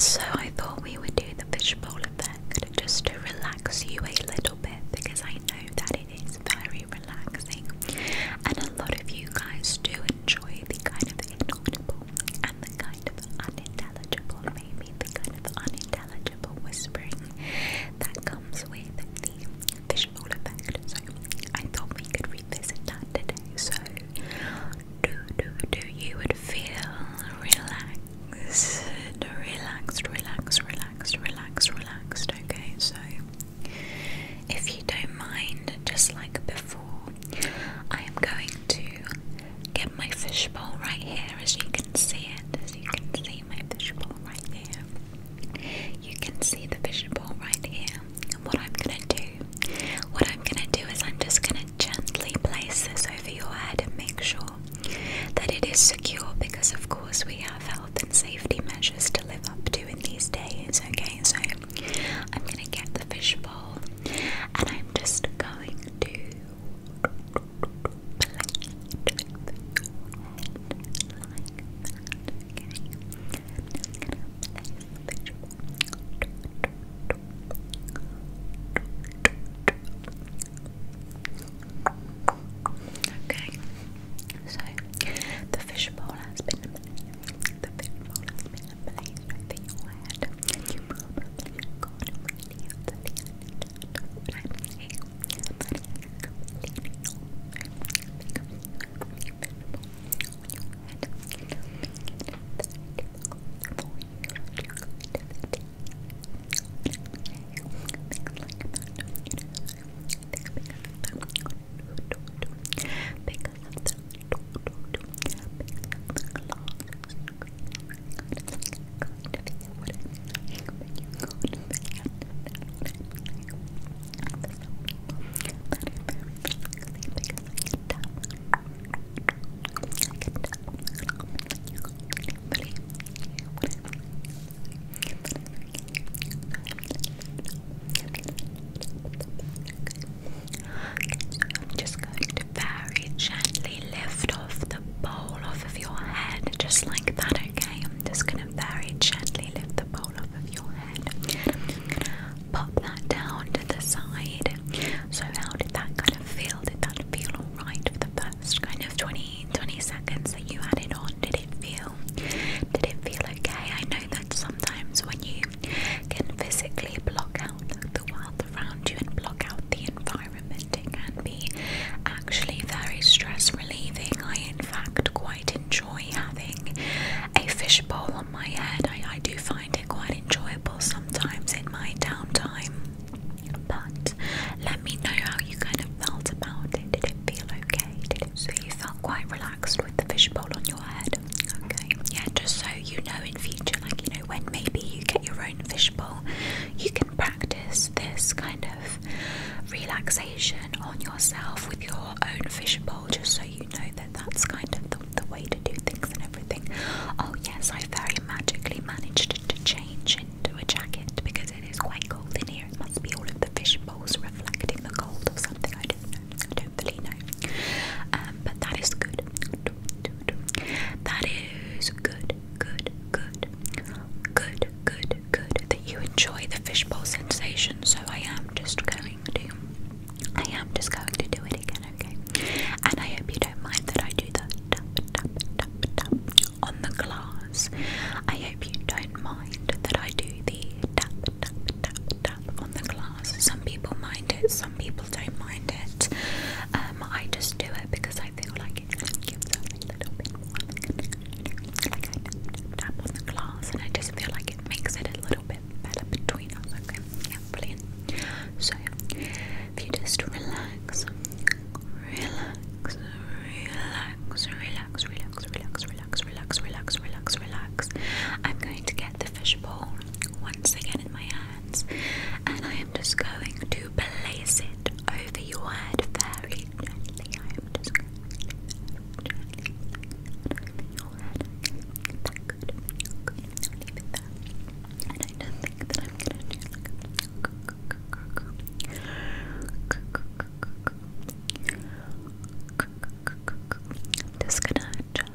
So I thought we would do the fishbowl effect just to relax you a little bit, because I know that it is very relaxing, and a lot of you guys do enjoy the kind of inaudible and the kind of unintelligible, maybe the kind of unintelligible whispering that comes with the fishbowl effect. So I thought we could revisit that today. So do you would feel relaxed, okay? So if you don't mind, just like before, I am going to get my fishbowl right here, as you can see it, as you can see my fishbowl right here. You can see the fishbowl right here. And what I'm gonna do is I'm just gonna gently place this over your head and make sure that it is secure, because of course we have health and safety measures to live up to in these days, okay? So I'm gonna get the fishbowl and I'm just going to place it over your head like that, okay? Okay, so the fishbowl has been placed over your head. You probably got a really understand what I'm saying, but it's completely normal, because you have a fishbowl on your head. It's difficult for you to go into the day. Things like that, because of the I'm just going to very gently lift off the bowl off of your head, just like that, okay? I'm just going to very gently lift the bowl off of your head. I'm just going to pop that down to the side. So how did that kind of feel? Did that feel alright for the first kind of 20 seconds that you had it on? Did it feel okay? I know that sometimes when you can physically block out the world around you and block out the environment, it can be actually very stress relieving. I in fact quite enjoy having a fishbowl on my head. I do find it quite enjoyable sometimes in my downtime. But let me know how you kind of felt about it. Did it feel okay? So you felt quite relaxed with the fishbowl on your head? Okay, yeah, just so you know in future, like, you know, when maybe you get your own fishbowl, you can practice this kind of relaxation on yourself with your own fishbowl, just so you know that that's kind of the way to do things and everything. Oh yes, I very magically managed to change into a jacket because it is quite cold in here. It must be all of the fishbowls reflecting the cold or something. I don't know. I don't really know. But that is good. That is good. That you enjoy the fishbowl sensation. So I am just going to do it again, okay? And I hope you don't mind that I do the tap on the glass. I hope you don't mind that I do the tap on the glass. Some people mind it, some people don't mind it. I just do it because I feel like it kind of gives us a little bit more, like I tap on the glass, and I just feel like it makes it a little bit better between us, okay? Yeah, brilliant. So if you just relax, I'm going to get the fishbowl once again in my hands, and I am just going to place it over your head very gently. I am just going to gently over your head. Good. Leave it there. And I don't think that I'm gonna do I'm just gonna adjust.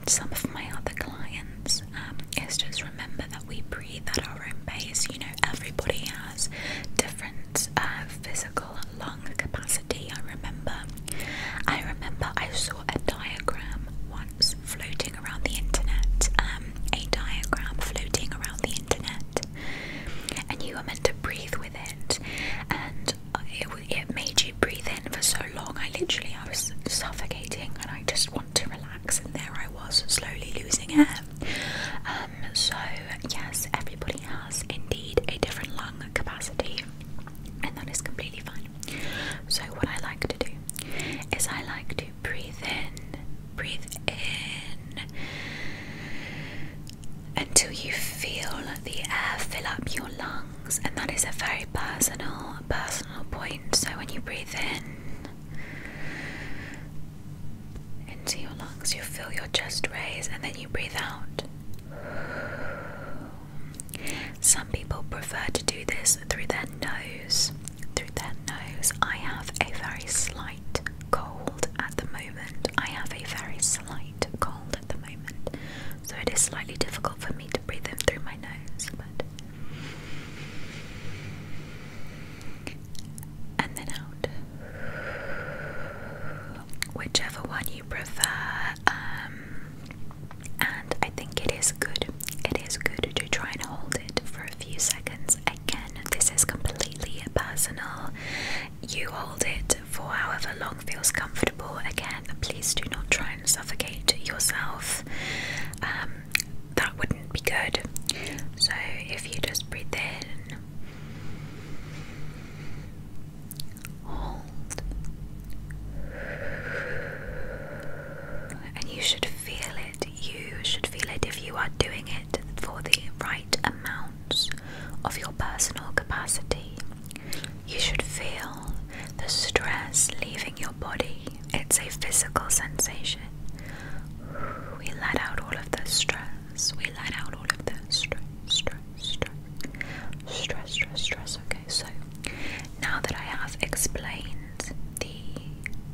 some of my other clients is just remember that we breathe at our own pace. You know, everybody has different physical lung capacity. I remember I saw a diagram once floating around the internet, and you were meant to breathe with it, and it made you breathe in for so long. I was suffocating, and I just want to relax, and there I was, slowly losing air. So yes, everybody has indeed a different lung capacity, and that is completely fine. So what I like to do is I like to breathe in until you feel the air fill up your lungs, and that is a very personal point. So when you breathe in into your lungs, you feel your chest raise, and then you breathe out. Some people prefer to do this through their nose. I have a very slight cold at the moment. So it is slightly difficult for me to breathe in through my nose, and then out. Whichever one you prefer. And I think it is good to try and hold it for a few seconds. Again, this is completely personal. You hold it for however long feels comfortable. Again, please do not try and suffocate yourself. That wouldn't be good. So if you just breathe in, hold, and you should feel it. If you are doing it for the right amounts of your personal capacity. You should feel the stress leaving your body. It's a physical sensation. We let out all of the stress. Okay, so now that I have explained the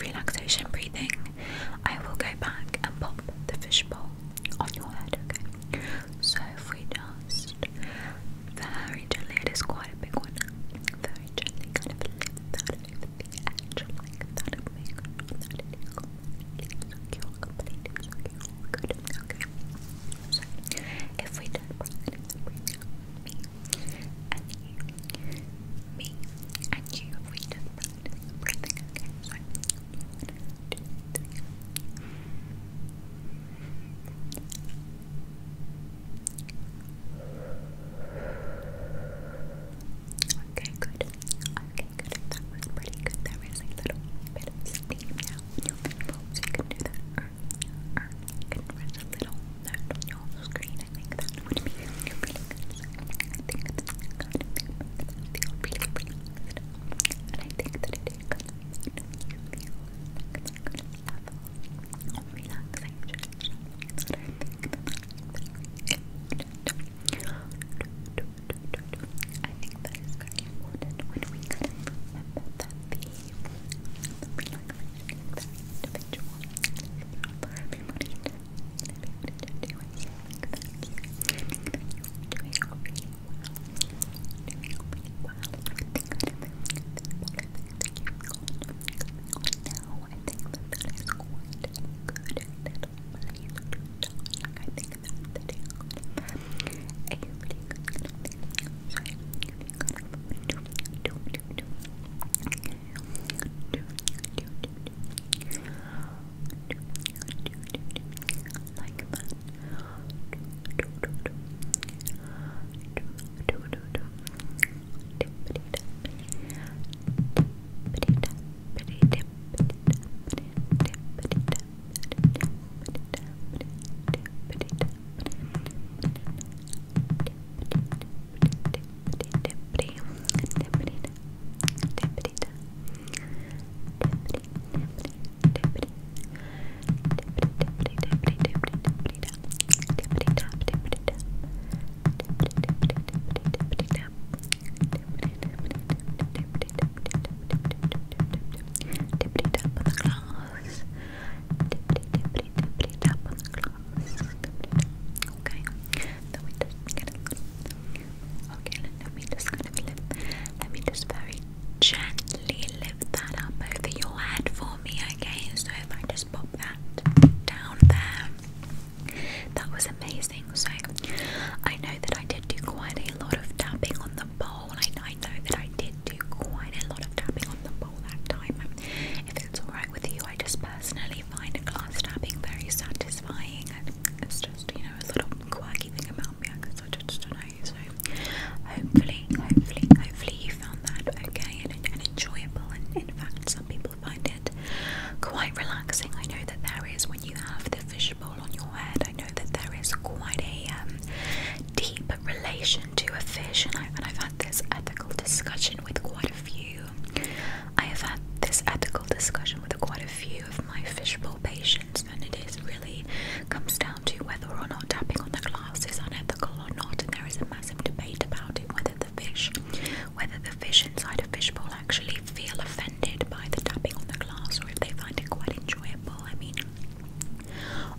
relaxation breathing, I will go back and pop the fishbowl on your head, okay? So if we just very gently, it is quite a big one, very gently kind of lift that over the edge like that and make sure that it is completely secure.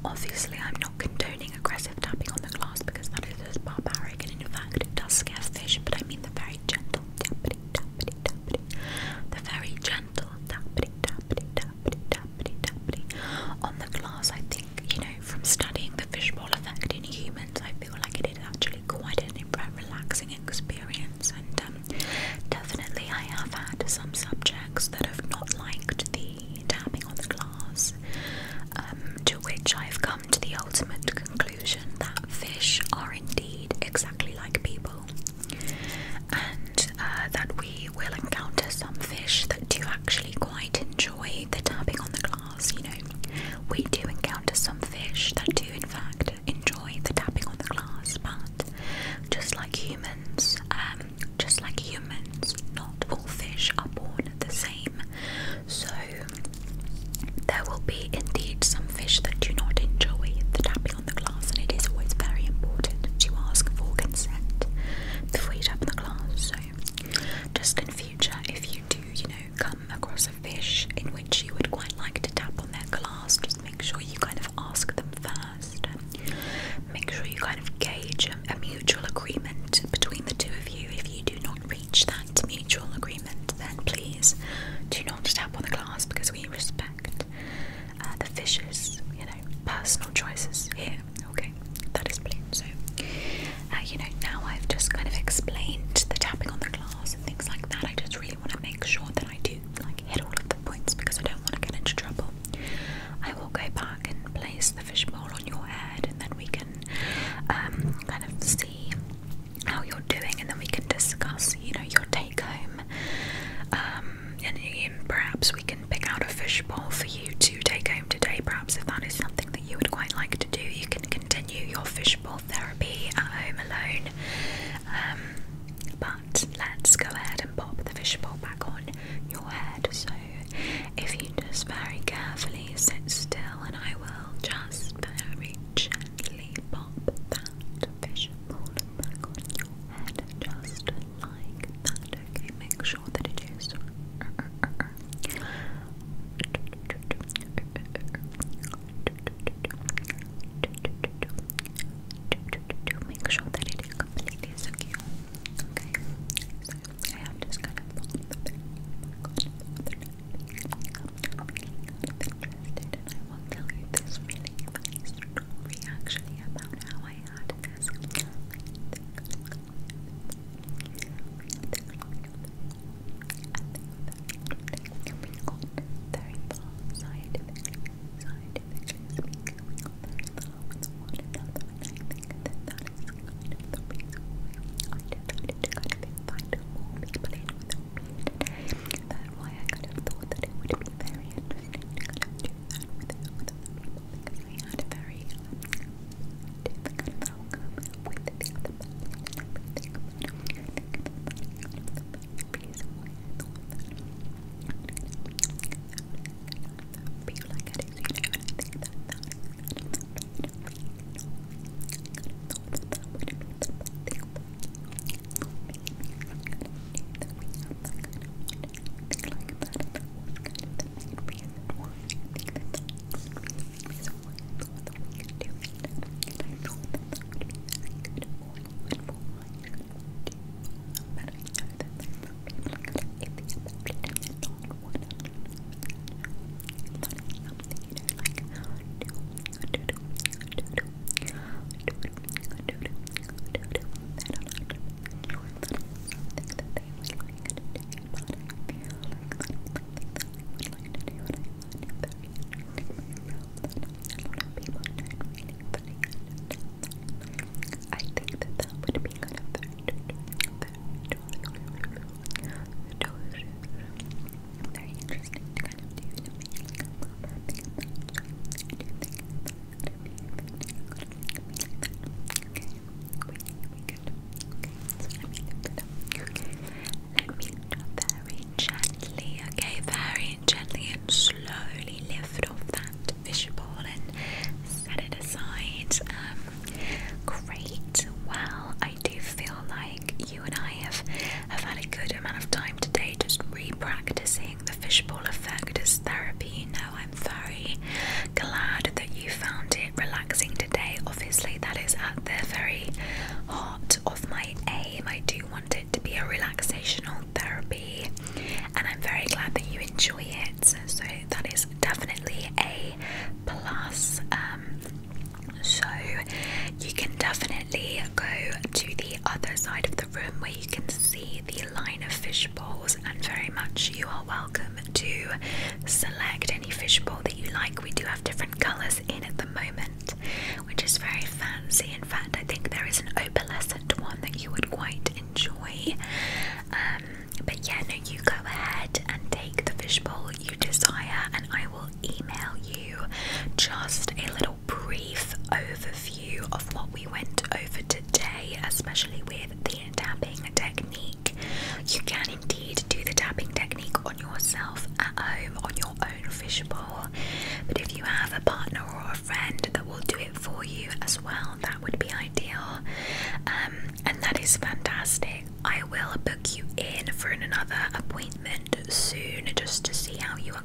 obviously I'm not condoning aggressive tapping on the glass because that is just barbaric, and in fact it does scare fish, but I mean the very gentle tappity tappity tappity, the very gentle tappity tappity tappity tappity tappity on the glass. I think, you know, from studying the Fishbowl Effect in humans, I feel like it is actually quite an relaxing experience, and definitely I have had some subjects that have not liked the tapping on the glass, to which I've come to the ultimate conclusion that fish are indeed exactly like people, and that we will encounter some fish that do actually quite enjoy the tapping on the glass. You know, we do encounter some fish that do in fact enjoy the tapping on the glass, but just like humans, not all fish are born the same. So there will be indeed some fish that do not enjoy the tapping on the glass, and it is always very important to ask for consent before you tap on the glass. So just in future, if you do, you know, come across a fish in which you would quite like to tap on their glass, just make sure you kind of ask them first. Make sure you kind of gauge a mutual agreement between the two of you. If you do not reach that mutual agreement, then please do not tap on the glass, because we respect the fish's, you know, personal choices here. Okay, that is plain. So, you know, now I've just kind of explained the tapping on the glass and things like that. I just really want to make sure that I do like hit all of the points, because I don't want to get into trouble. I will go back and place the fishbowl on your head, and then we can kind of see how you're doing, and then we can discuss, you know, your take home, and perhaps we can pick out a fishbowl for you to take home today. Perhaps if that is something that you would quite like to do, you can continue your fishbowl therapy at home alone. But let's go ahead and pop the fishbowl back on your head. So if you just very carefully sit still, and I will just very gently pop that fishbowl back on your head, just like that. Okay, make sure that it is make sure that it is completely secure. Okay, so I have just kind of popped the fishbowls, and very much you are welcome to select any fishbowl that you like. We do have different colours in at the moment, which is very fancy. In fact, I think there is an opalescent one that you would quite enjoy. But yeah, no, you go ahead and take the fishbowl you desire, and I will email you just a little brief overview of what we went over today, especially with the tapping technique. You can indeed do the tapping technique on yourself at home on your own fishbowl, but if you have a partner or a friend that will do it for you as well, that would be ideal. And that is fantastic. I will book you in for another appointment soon just to see how you are